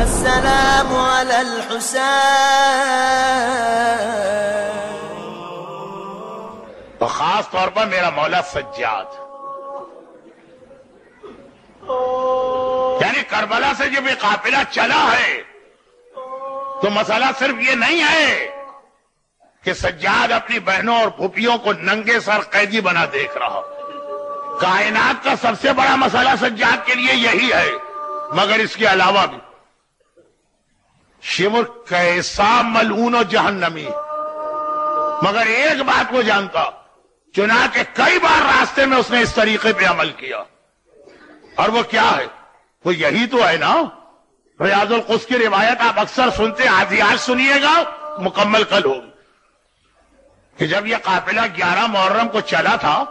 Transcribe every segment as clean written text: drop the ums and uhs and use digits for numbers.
السلام على الحسين، اور خاص طور پر میرا مولا سجاد، یعنی کربلا سے جب یہ قافلہ چلا ہے تو مسئلہ صرف یہ نہیں ہے کہ سجاد اپنی بہنوں اور پھوپھیوں کو ننگے سر قیدی بنا دیکھ رہا، کائنات کا سب سے بڑا مسئلہ سجاد کے لیے یہی ہے، مگر اس کے علاوہ بھی شمر کیسا ملعون و جہنمی، مگر ایک بات وہ جانتا، چنانچہ کئی بار راستے میں اس نے اس طریقے پہ عمل کیا، اور وہ کیا ہے؟ وہ یہی تو ہے نا، ریاض القدس کی روایت آپ اکثر سنتے، آج سنیے گا، مکمل کل ہوگی، کہ جب یہ قافلہ 11 محرم کو چلا تھا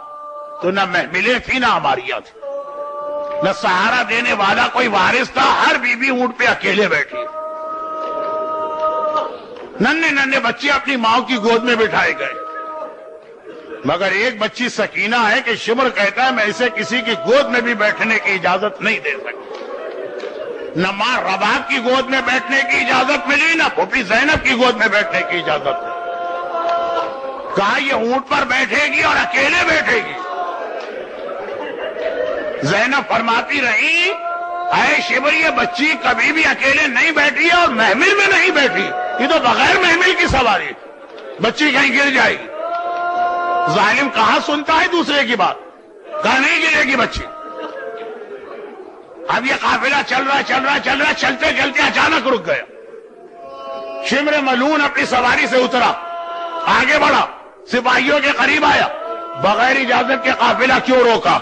تو نہ محملیں تھی نہ ہماریاں تھی، نہ سہارا دینے والا کوئی وارث تھا، ہر بی بی اونٹ پہ اکیلے بیٹھی، ننھے ننھے بچے اپنی ماں کی گود میں بٹھائے گئے، مگر ایک بچی سکینہ ہے کہ شمر کہتا ہے میں اسے کسی کی گود میں بھی بیٹھنے کی اجازت نہیں دے سکتی، نہ ماں رباب کی گود میں بیٹھنے کی اجازت ملی، نہ پھوپھی زینب کی گود میں بیٹھنے کی اجازت ملی، کہا یہ اونٹ پر بیٹھے گی اور اکیلے بیٹھے گی۔ زینب فرماتی رہی اے شمر یہ بچی کبھی بھی اکیلے نہیں بیٹھی ہے اور محمل میں نہیں بیٹھی، یہ تو بغیر محمل کی سواری، بچی کہیں گر جائے گی۔ ظالم کہاں سنتا ہے دوسرے کی بات، کہاں نہیں گرے گی بچی۔ اب یہ قافلہ چل رہا چلتے چلتے اچانک رک گیا، شمر ملعون اپنی سواری سے اترا، آگے بڑھا، سپاہیوں کے قریب آیا، بغیر اجازت کے قافلہ کیوں روکا؟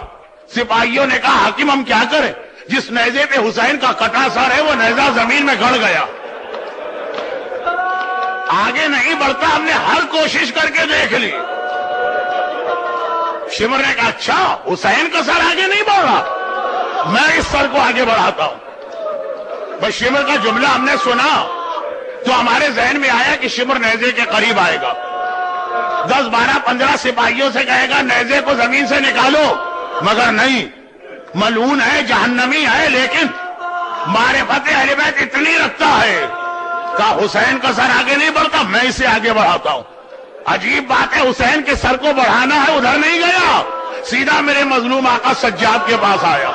سپاہیوں نے کہا حاکم ہم کیا کریں، جس نیزے پہ حسین کا کٹا سر ہے وہ نیزہ زمین میں گڑ گیا، آگے نہیں بڑھتا، ہم نے ہر کوشش کر کے دیکھ لی۔ شمر نے کہا اچھا حسین کا سر آگے نہیں بڑھ رہا، میں اس سر کو آگے بڑھاتا ہوں۔ بس شمر کا جملہ ہم نے سنا تو ہمارے ذہن میں آیا کہ شمر نیزے کے قریب آئے گا، 10 12 15 سپاہیوں سے کہے گا نیزے کو زمین سے نکالو، مگر نہیں، ملعون ہے، جہنمی ہے، لیکن معرفت اہل بیت اتنی رکھتا ہے کہ حسین کا سر آگے نہیں بڑھتا، میں اسے آگے بڑھاتا ہوں۔ عجیب بات ہے، حسین کے سر کو بڑھانا ہے، ادھر نہیں گیا، سیدھا میرے مظلوم آقا سجاد کے پاس آیا،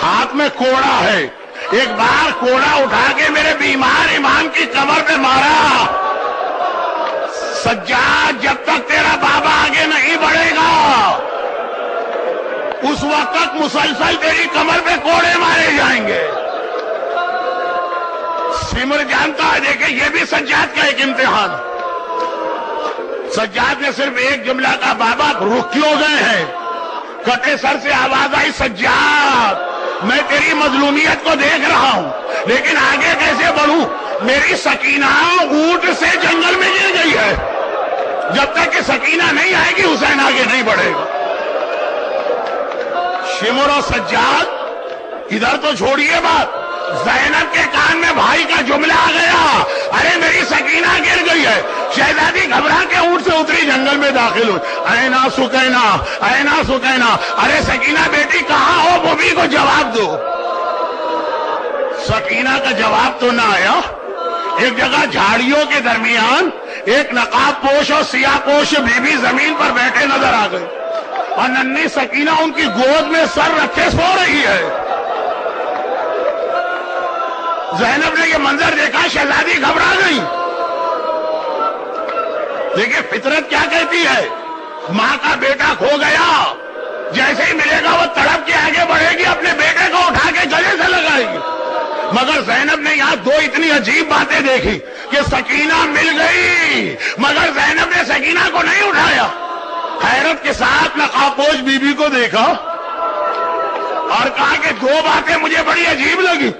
ہاتھ میں کوڑا ہے، ایک بار کوڑا اٹھا کے میرے بیمار امام کی کمر پہ مارا، سجاد جب تک تیرا بابا آگے نہیں بڑھے گا اس وقت تک مسلسل تیری کمر پہ کوڑے مارے جائیں گے۔ شمر جانتا ہے، دیکھیں یہ بھی سجاد کا ایک امتحان، سجاد نے صرف ایک جملہ کہا بابا رک کیوں گئے ہیں؟ کٹے سر سے آواز آئی سجاد میں تیری مظلومیت کو دیکھ رہا ہوں لیکن آگے کیسے بڑھوں؟ میری سکینہ اونٹ سے جنگل میں گر گئی ہے، جب تک کہ سکینہ نہیں آئے گی حسین آگے نہیں بڑھے گا۔ شمر و سجاد ادھر تو چھوڑیے بات، زینب کے کان میں بھائی کا جملہ آ گیا، ارے میری سکینہ گر گئی ہے۔ شہزادی گھبرا کے اونٹ سے اتری، جنگل میں داخل ہوئی، اینا سکینہ اینا سکینہ، ارے سکینہ بیٹی کہاں ہو، بوبی کو جواب دو۔ سکینہ کا جواب تو نہ آیا، ایک جگہ جھاڑیوں کے درمیان ایک نقاب پوش اور سیاہ پوش بی بی زمین پر بیٹھے نظر آ گئی اور ننھی سکینہ ان کی گود میں سر رکھے سو رہی ہے۔ زینب نے یہ منظر دیکھا، شہزادی گھبرا گئی۔ دیکھیں فطرت کیا کہتی ہے، ماں کا بیٹا کھو گیا، جیسے ہی ملے گا وہ تڑپ کے آگے بڑھے گی، اپنے بیٹے کو اٹھا کے گلے سے لگائے گی، مگر زینب نے یہاں دو اتنی عجیب باتیں دیکھی کہ سکینہ مل گئی مگر زینب نے سکینہ کو نہیں اٹھایا۔ حیرت کے ساتھ نقابپوش بی بی کو دیکھا اور کہا کہ دو باتیں مجھے بڑی عجیب لگی،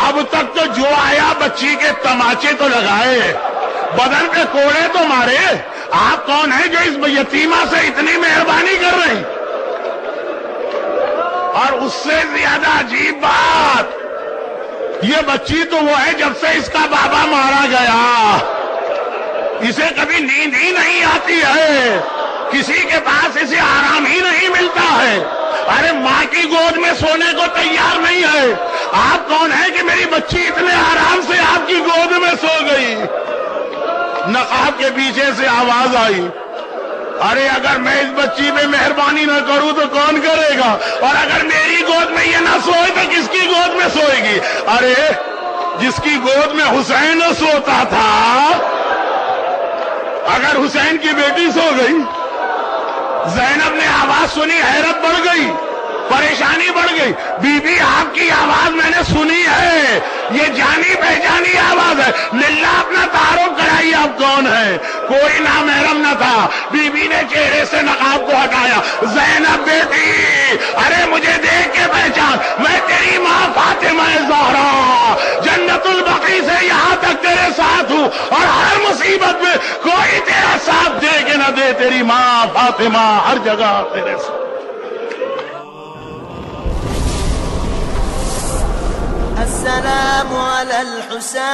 اب تک تو جو آیا بچی کے تماچے تو لگائے، بدن پہ کوڑے تو مارے، آپ کون ہیں جو اس یتیمہ سے اتنی مہربانی کر رہے ہیں؟ اور اس سے زیادہ عجیب بات، یہ بچی تو وہ ہے جب سے اس کا بابا مارا گیا، اسے کبھی نیند ہی نہیں آتی ہے، کسی کے پاس اسے آرام ہی نہیں ملتا ہے، ارے ماں کی گود میں سونے کو تیار نہیں ہے. آپ کون ہیں کہ میری بچی اتنے آرام سے آپ کی گود میں سو گئی؟ نقاب کے پیچھے سے آواز آئی، ارے اگر میں اس بچی پہ مہربانی نہ کروں تو کون کرے گا؟ اور اگر میری گود میں یہ نہ سوئے تو کس کی گود میں سوئے گی؟ ارے جس کی گود میں حسین سوتا تھا، اگر حسین کی بیٹی سو گئی. زینب نے آواز سنی، حیرت بڑھ گئی، پریشانی بڑھ گئی. بی بی آپ کی آواز میں نے سنی ہے، یہ جانی پہچانی آواز ہے، للہ اپنا تعارف کرائیے آپ کون ہیں؟ کوئی نامحرم نہ تھا. بی بی نے چہرے سے نقاب کو ہٹایا. زینب بیٹی، ارے مجھے دیکھ کے پہچان، میں تیری ماں فاطمہ زہرا، جنت البقیع سے یہاں تک تیرے ساتھ ہوں، اور ہر مصیبت میں کوئی تیرا ساتھ دے کہ نہ دے، تیری ماں فاطمہ ہر جگہ تیرے ساتھ. السلام على الحسين